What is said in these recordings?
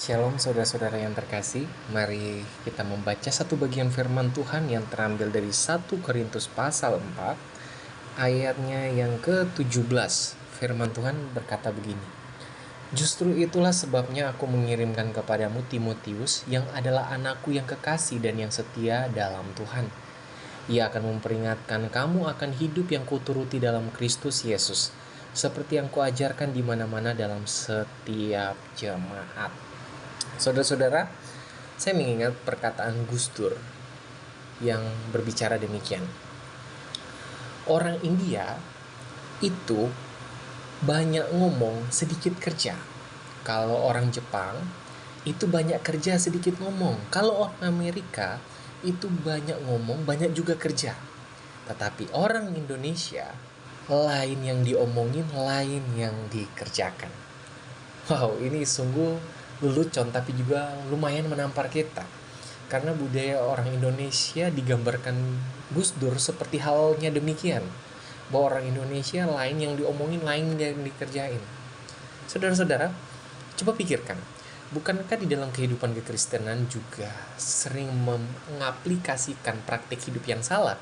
Shalom saudara-saudara yang terkasih, mari kita membaca satu bagian firman Tuhan yang terambil dari 1 Korintus pasal 4 ayatnya yang ke-17. Firman Tuhan berkata begini: "Justru itulah sebabnya aku mengirimkan kepadamu Timotius, yang adalah anakku yang kekasih dan yang setia dalam Tuhan. Ia akan memperingatkan kamu akan hidup yang kuturuti dalam Kristus Yesus, seperti yang kuajarkan di mana-mana dalam setiap jemaat." Saudara-saudara, saya mengingat perkataan Gus Dur yang berbicara demikian. Orang India itu banyak ngomong, sedikit kerja. Kalau orang Jepang itu banyak kerja, sedikit ngomong. Kalau orang Amerika itu banyak ngomong, banyak juga kerja. Tetapi orang Indonesia, lain yang diomongin, lain yang dikerjakan. Wow, ini sungguh lelucon tapi juga lumayan menampar kita. Karena budaya orang Indonesia digambarkan Gus Dur seperti halnya demikian. Bahwa orang Indonesia lain yang diomongin, lain yang dikerjain. Saudara-saudara, coba pikirkan. Bukankah di dalam kehidupan kekristenan juga sering mengaplikasikan praktik hidup yang salah?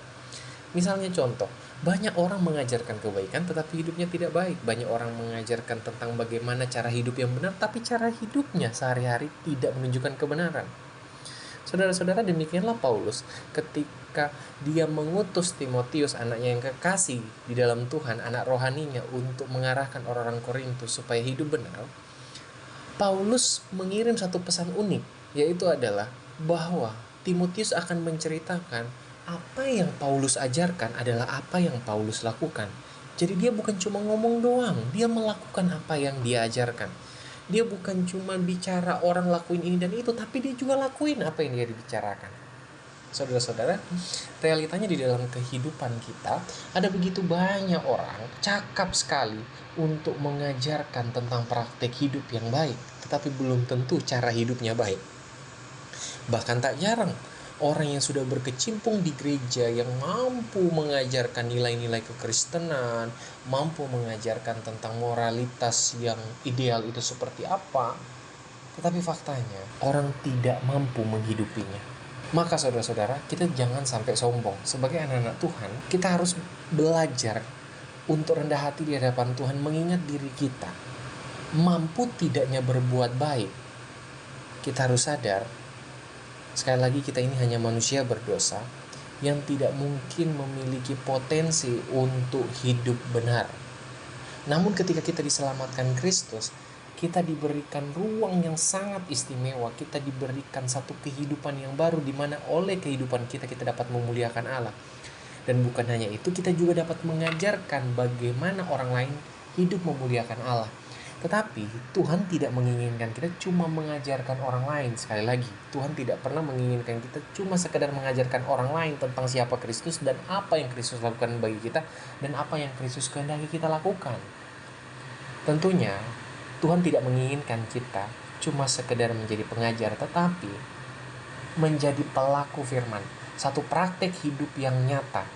Misalnya contoh, banyak orang mengajarkan kebaikan tetapi hidupnya tidak baik. Banyak orang mengajarkan tentang bagaimana cara hidup yang benar, tapi cara hidupnya sehari-hari tidak menunjukkan kebenaran. Saudara-saudara, demikianlah Paulus ketika dia mengutus Timotius, anaknya yang kekasih di dalam Tuhan, anak rohaninya, untuk mengarahkan orang-orang Korintus supaya hidup benar. Paulus mengirim satu pesan unik, yaitu adalah bahwa Timotius akan menceritakan apa yang Paulus ajarkan adalah apa yang Paulus lakukan. Jadi dia bukan cuma ngomong doang, dia melakukan apa yang dia ajarkan. Dia bukan cuma bicara orang lakuin ini dan itu, tapi dia juga lakuin apa yang dia dibicarakan. Saudara-saudara, realitanya di dalam kehidupan kita ada begitu banyak orang cakap sekali untuk mengajarkan tentang praktek hidup yang baik, tetapi belum tentu cara hidupnya baik. Bahkan tak jarang orang yang sudah berkecimpung di gereja yang mampu mengajarkan nilai-nilai kekristenan, mampu mengajarkan tentang moralitas yang ideal itu seperti apa, tetapi faktanya orang tidak mampu menghidupinya. Maka saudara-saudara, kita jangan sampai sombong. Sebagai anak-anak Tuhan, kita harus belajar untuk rendah hati di hadapan Tuhan, mengingat diri kita mampu tidaknya berbuat baik. Kita harus sadar, sekali lagi, kita ini hanya manusia berdosa yang tidak mungkin memiliki potensi untuk hidup benar. Namun ketika kita diselamatkan Kristus, kita diberikan ruang yang sangat istimewa. Kita diberikan satu kehidupan yang baru, di mana oleh kehidupan kita dapat memuliakan Allah. Dan bukan hanya itu, kita juga dapat mengajarkan bagaimana orang lain hidup memuliakan Allah. Tetapi Tuhan tidak menginginkan kita cuma mengajarkan orang lain. Sekali lagi, Tuhan tidak pernah menginginkan kita cuma sekedar mengajarkan orang lain tentang siapa Kristus dan apa yang Kristus lakukan bagi kita dan apa yang Kristus kehendaki kita lakukan. Tentunya Tuhan tidak menginginkan kita cuma sekedar menjadi pengajar, tetapi menjadi pelaku firman, satu praktek hidup yang nyata.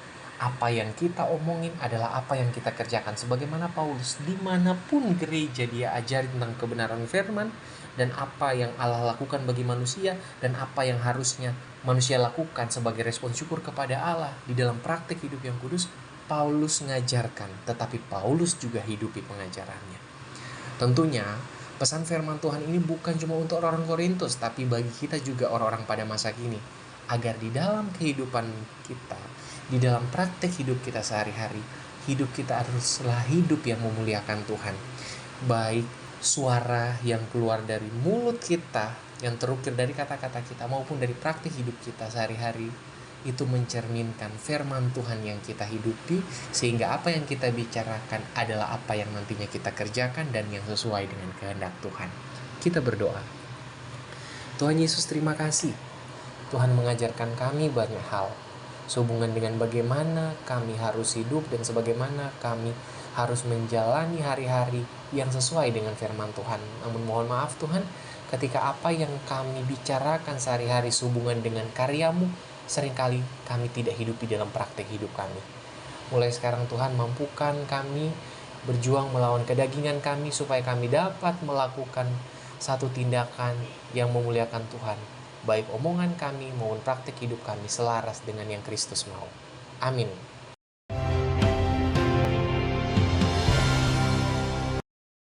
Apa yang kita omongin adalah apa yang kita kerjakan. Sebagaimana Paulus, dimanapun gereja dia ajari tentang kebenaran firman, dan apa yang Allah lakukan bagi manusia, dan apa yang harusnya manusia lakukan sebagai respon syukur kepada Allah di dalam praktik hidup yang kudus. Paulus ngajarkan, tetapi Paulus juga hidupi pengajarannya. Tentunya pesan firman Tuhan ini bukan cuma untuk orang Korintus, tapi bagi kita juga orang-orang pada masa kini, agar di dalam kehidupan kita, di dalam praktek hidup kita sehari-hari, hidup kita haruslah hidup yang memuliakan Tuhan. Baik suara yang keluar dari mulut kita, yang terukir dari kata-kata kita, maupun dari praktek hidup kita sehari-hari, itu mencerminkan firman Tuhan yang kita hidupi, sehingga apa yang kita bicarakan adalah apa yang nantinya kita kerjakan dan yang sesuai dengan kehendak Tuhan. Kita berdoa. Tuhan Yesus, terima kasih. Tuhan mengajarkan kami banyak hal sehubungan dengan bagaimana kami harus hidup dan sebagaimana kami harus menjalani hari-hari yang sesuai dengan firman Tuhan. Namun mohon maaf Tuhan, ketika apa yang kami bicarakan sehari-hari sehubungan dengan karya-Mu, seringkali kami tidak hidupi dalam praktek hidup kami. Mulai sekarang Tuhan, mampukan kami berjuang melawan kedagingan kami supaya kami dapat melakukan satu tindakan yang memuliakan Tuhan, baik omongan kami maupun praktik hidup kami selaras dengan yang Kristus mau. Amin.